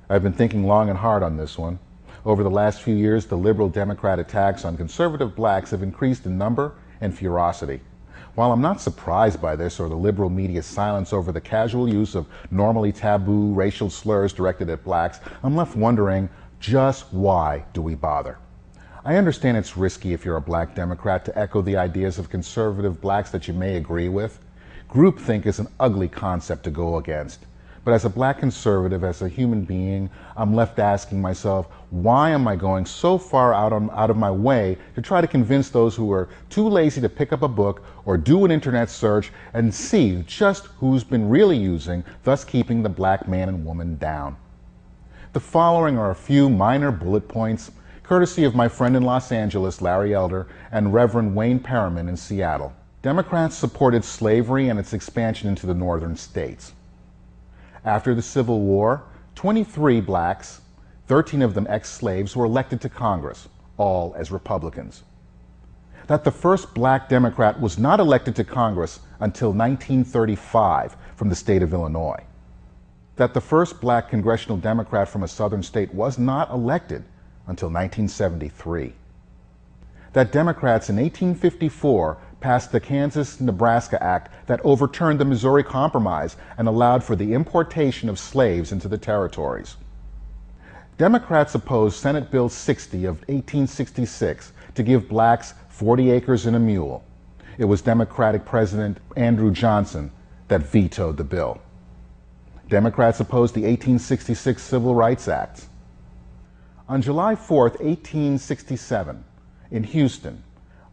I've been thinking long and hard on this one. Over the last few years, the liberal Democrat attacks on conservative blacks have increased in number and ferocity. While I'm not surprised by this or the liberal media's silence over the casual use of normally taboo racial slurs directed at blacks, I'm left wondering, just why do we bother? I understand it's risky if you're a black Democrat to echo the ideas of conservative blacks that you may agree with. Groupthink is an ugly concept to go against. But as a black conservative, as a human being, I'm left asking myself, why am I going so far out of my way to try to convince those who are too lazy to pick up a book or do an internet search and see just who's been really using, thus keeping the black man and woman down? The following are a few minor bullet points, courtesy of my friend in Los Angeles, Larry Elder, and Reverend Wayne Perriman in Seattle. Democrats supported slavery and its expansion into the northern states. After the Civil War, 23 blacks, 13 of them ex-slaves, were elected to Congress, all as Republicans. That the first black Democrat was not elected to Congress until 1935 from the state of Illinois. That the first black congressional Democrat from a southern state was not elected until 1973. That Democrats in 1854 passed the Kansas-Nebraska Act that overturned the Missouri Compromise and allowed for the importation of slaves into the territories. Democrats opposed Senate Bill 60 of 1866 to give blacks 40 acres and a mule. It was Democratic President Andrew Johnson that vetoed the bill. Democrats opposed the 1866 Civil Rights Act. On July 4, 1867, in Houston,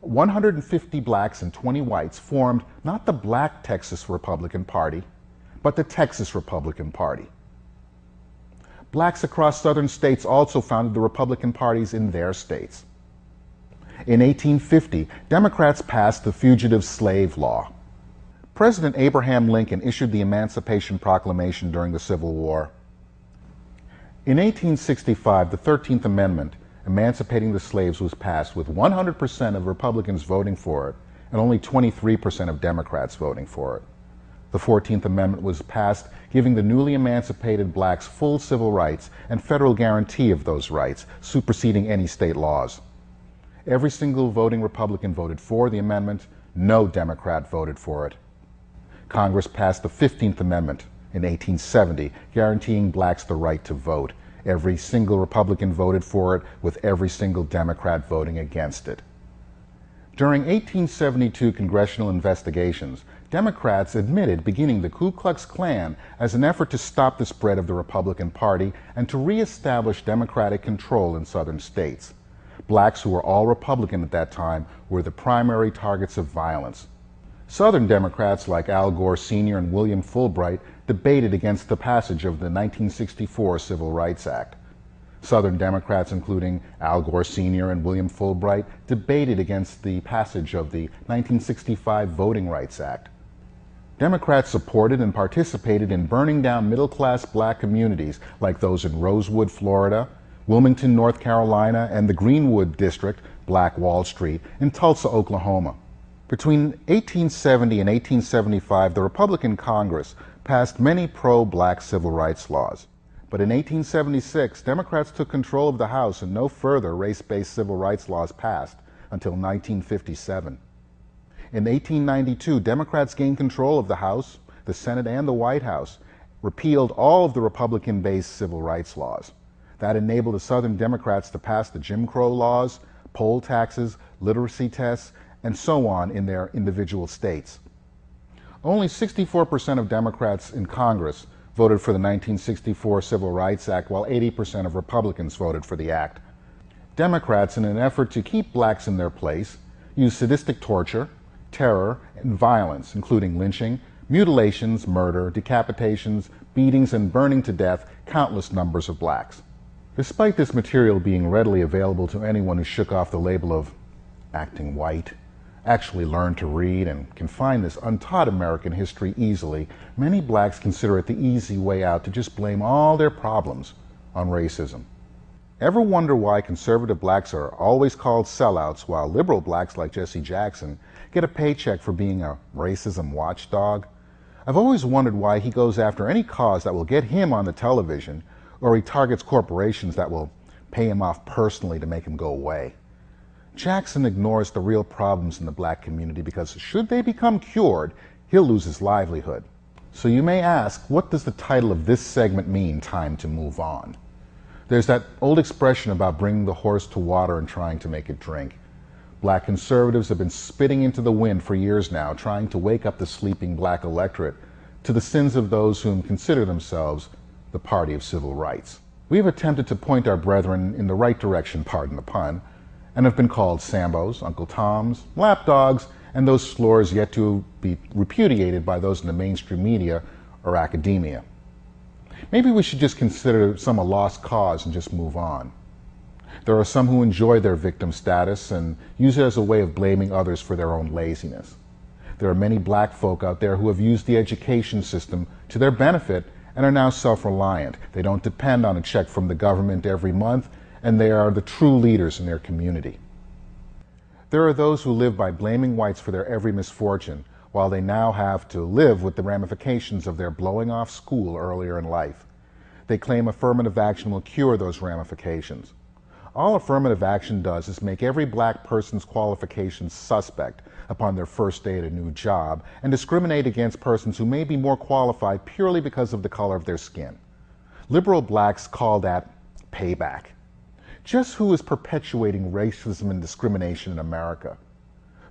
150 blacks and 20 whites formed not the Black Texas Republican Party, but the Texas Republican Party. Blacks across southern states also founded the Republican parties in their states. In 1850, Democrats passed the Fugitive Slave Law. President Abraham Lincoln issued the Emancipation Proclamation during the Civil War. In 1865, the 13th Amendment, emancipating the slaves, was passed with 100% of Republicans voting for it and only 23% of Democrats voting for it. The 14th Amendment was passed giving the newly emancipated blacks full civil rights and federal guarantee of those rights, superseding any state laws. Every single voting Republican voted for the amendment. No Democrat voted for it. Congress passed the 15th Amendment in 1870, guaranteeing blacks the right to vote. Every single Republican voted for it, with every single Democrat voting against it. During 1872 congressional investigations, Democrats admitted beginning the Ku Klux Klan as an effort to stop the spread of the Republican Party and to reestablish Democratic control in southern states. Blacks, who were all Republican at that time, were the primary targets of violence. Southern Democrats like Al Gore Sr. and William Fulbright debated against the passage of the 1964 Civil Rights Act. Southern Democrats, including Al Gore Sr. and William Fulbright, debated against the passage of the 1965 Voting Rights Act. Democrats supported and participated in burning down middle-class black communities like those in Rosewood, Florida, Wilmington, North Carolina, and the Greenwood District, Black Wall Street, in Tulsa, Oklahoma. Between 1870 and 1875, the Republican Congress passed many pro-black civil rights laws. But in 1876, Democrats took control of the House and no further race-based civil rights laws passed until 1957. In 1892, Democrats gained control of the House, the Senate, and the White House, repealed all of the Republican-based civil rights laws. That enabled the Southern Democrats to pass the Jim Crow laws, poll taxes, literacy tests, and so on in their individual states. Only 64% of Democrats in Congress voted for the 1964 Civil Rights Act, while 80% of Republicans voted for the act. Democrats, in an effort to keep blacks in their place, used sadistic torture, terror, and violence, including lynching, mutilations, murder, decapitations, beatings, and burning to death countless numbers of blacks. Despite this material being readily available to anyone who shook off the label of acting white, actually learned to read, and can find this untaught American history easily, many blacks consider it the easy way out to just blame all their problems on racism. Ever wonder why conservative blacks are always called sellouts while liberal blacks like Jesse Jackson get a paycheck for being a racism watchdog? I've always wondered why he goes after any cause that will get him on the television or he targets corporations that will pay him off personally to make him go away. Jackson ignores the real problems in the black community because should they become cured, he'll lose his livelihood. So you may ask, what does the title of this segment mean, Time to Move On? There's that old expression about bringing the horse to water and trying to make it drink. Black conservatives have been spitting into the wind for years now, trying to wake up the sleeping black electorate to the sins of those whom consider themselves the party of civil rights. We have attempted to point our brethren in the right direction, pardon the pun, and have been called Sambos, Uncle Toms, lapdogs, and those slurs yet to be repudiated by those in the mainstream media or academia. Maybe we should just consider some a lost cause and just move on. There are some who enjoy their victim status and use it as a way of blaming others for their own laziness. There are many black folk out there who have used the education system to their benefit and are now self-reliant. They don't depend on a check from the government every month, and they are the true leaders in their community. There are those who live by blaming whites for their every misfortune, while they now have to live with the ramifications of their blowing off school earlier in life. They claim affirmative action will cure those ramifications. All affirmative action does is make every black person's qualifications suspect upon their first day at a new job and discriminate against persons who may be more qualified purely because of the color of their skin. Liberal blacks call that payback. Just who is perpetuating racism and discrimination in America?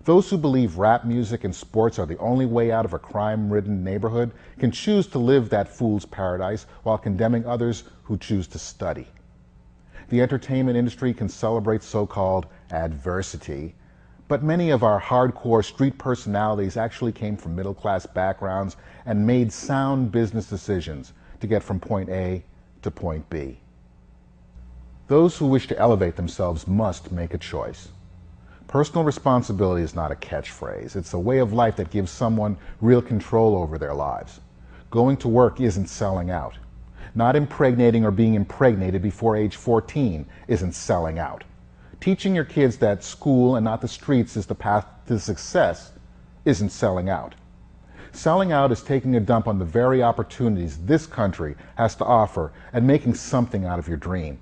Those who believe rap music and sports are the only way out of a crime-ridden neighborhood can choose to live that fool's paradise while condemning others who choose to study. The entertainment industry can celebrate so-called adversity, but many of our hardcore street personalities actually came from middle-class backgrounds and made sound business decisions to get from point A to point B. Those who wish to elevate themselves must make a choice. Personal responsibility is not a catchphrase. It's a way of life that gives someone real control over their lives. Going to work isn't selling out. Not impregnating or being impregnated before age 14 isn't selling out. Teaching your kids that school and not the streets is the path to success isn't selling out. Selling out is taking a dump on the very opportunities this country has to offer and making something out of your dream.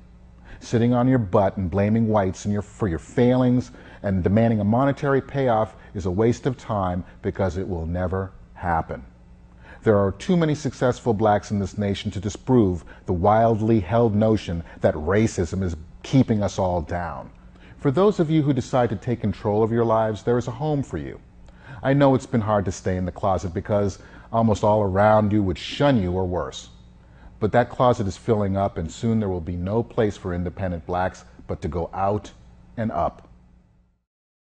Sitting on your butt and blaming whites for your failings and demanding a monetary payoff is a waste of time because it will never happen. There are too many successful blacks in this nation to disprove the wildly held notion that racism is keeping us all down. For those of you who decide to take control of your lives, there is a home for you. I know it's been hard to stay in the closet because almost all around you would shun you or worse. But that closet is filling up, and soon there will be no place for independent blacks but to go out and up.